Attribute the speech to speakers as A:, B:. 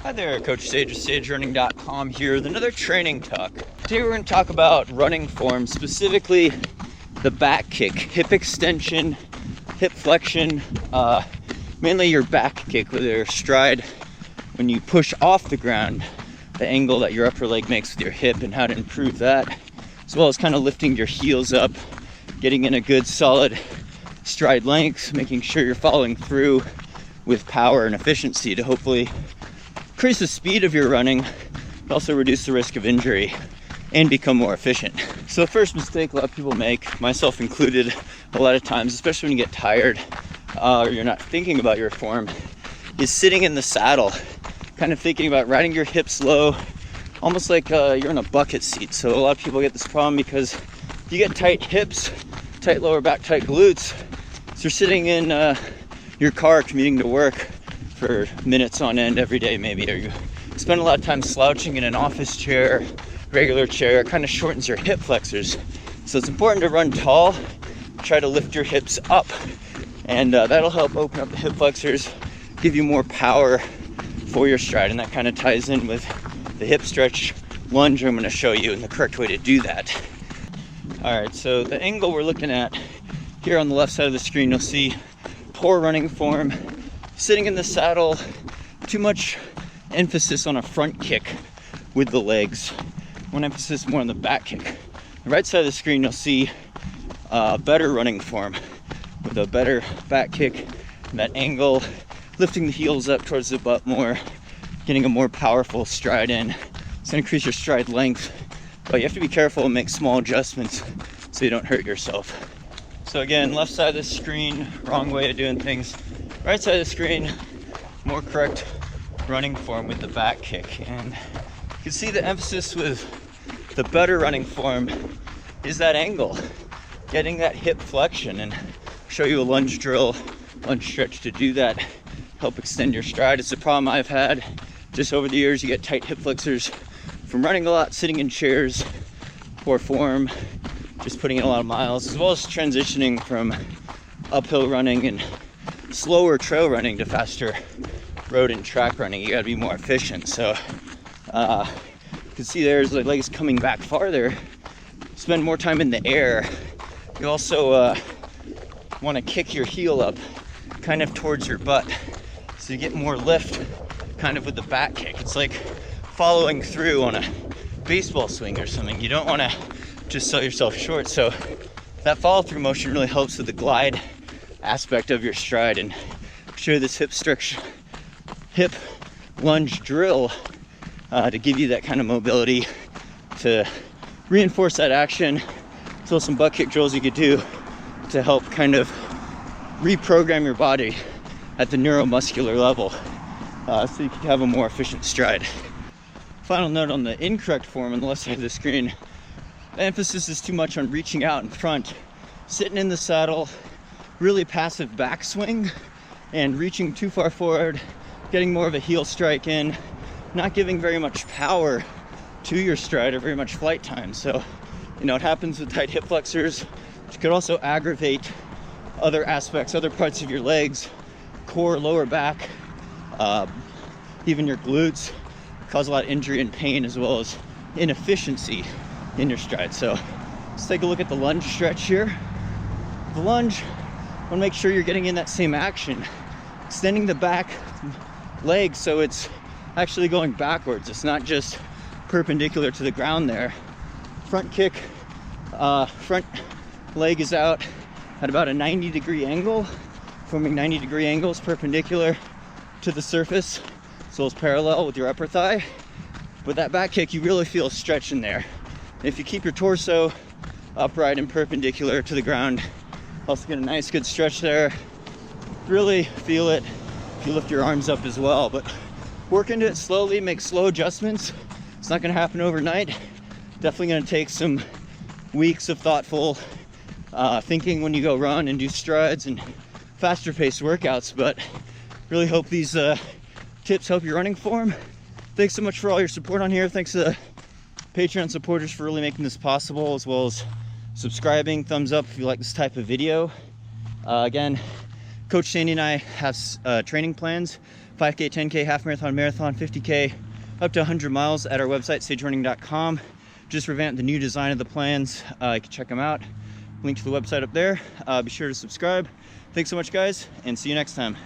A: Hi there, Coach Sage of SageRunning.com here with another training talk. Today we're going to talk about running form, specifically the back kick, hip extension, hip flexion, mainly your back kick with your stride when you push off the ground, the angle that your upper leg makes with your hip and how to improve that, as well as kind of lifting your heels up, getting in a good solid stride length, making sure you're following through with power and efficiency to hopefully increase the speed of your running, but also reduce the risk of injury and become more efficient. So the first mistake a lot of people make, myself included a lot of times, especially when you get tired or you're not thinking about your form, is sitting in the saddle, kind of thinking about riding your hips low, almost like you're in a bucket seat. So a lot of people get this problem because you get tight hips, tight lower back, tight glutes. So you're sitting in your car commuting to work for minutes on end every day maybe, or you spend a lot of time slouching in an office chair, regular chair, kind of shortens your hip flexors. So it's important to run tall, try to lift your hips up, and that'll help open up the hip flexors, give you more power for your stride, and that kind of ties in with the hip stretch lunge I'm going to show you and the correct way to do that. Alright, so the angle we're looking at here on the left side of the screen, you'll see poor running form, sitting in the saddle, too much emphasis on a front kick with the legs, one emphasis more on the back kick. The right side of the screen, you'll see better running form with a better back kick, and that angle, lifting the heels up towards the butt more, getting a more powerful stride in. It's going to increase your stride length, but you have to be careful and make small adjustments so you don't hurt yourself. So again, left side of the screen, wrong way of doing things. Right side of the screen, more correct running form with the back kick. And you can see the emphasis with the better running form is that angle, getting that hip flexion, and show you a lunge drill, lunge stretch to do that, help extend your stride. It's a problem I've had just over the years. You get tight hip flexors from running a lot, sitting in chairs, poor form, just putting in a lot of miles, as well as transitioning from uphill running and slower trail running to faster road and track running. You got to be more efficient. So you can see there's the legs coming back farther, spend more time in the air. You also want to kick your heel up kind of towards your butt so you get more lift kind of with the back kick. It's like following through on a baseball swing or something. You don't want to just sell yourself short. So that follow through motion really helps with the glide aspect of your stride, and show this hip lunge drill to give you that kind of mobility to reinforce that action. So some butt kick drills you could do to help kind of reprogram your body at the neuromuscular level so you can have a more efficient stride. Final note on the incorrect form on the left side of the screen, the emphasis is too much on reaching out in front, sitting in the saddle, really passive backswing, and reaching too far forward, getting more of a heel strike in, not giving very much power to your stride or very much flight time. So, it happens with tight hip flexors, which could also aggravate other aspects, other parts of your legs, core, lower back, even your glutes, cause a lot of injury and pain, as well as inefficiency in your stride. So let's take a look at the lunge stretch here. The lunge, want to make sure you're getting in that same action, extending the back leg so it's actually going backwards. It's not just perpendicular to the ground there. Front kick, front leg is out at about a 90-degree angle, forming 90-degree angles perpendicular to the surface, so it's parallel with your upper thigh. With that back kick, you really feel a stretch in there. If you keep your torso upright and perpendicular to the ground, also get a nice good stretch there. Really feel it if you lift your arms up as well, but work into it slowly, make slow adjustments. It's not going to happen overnight. Definitely going to take some weeks of thoughtful thinking when you go run and do strides and faster paced workouts, but really hope these tips help your running form. Thanks so much for all your support on here. Thanks to the Patreon supporters for really making this possible, as well as subscribing, thumbs up if you like this type of video. Again, Coach Sandy and I have training plans, 5K, 10K, half marathon, marathon, 50K, up to 100 miles at our website, sagerunning.com. Just revamped the new design of the plans. You can check them out. Link to the website up there. Be sure to subscribe. Thanks so much, guys, and see you next time.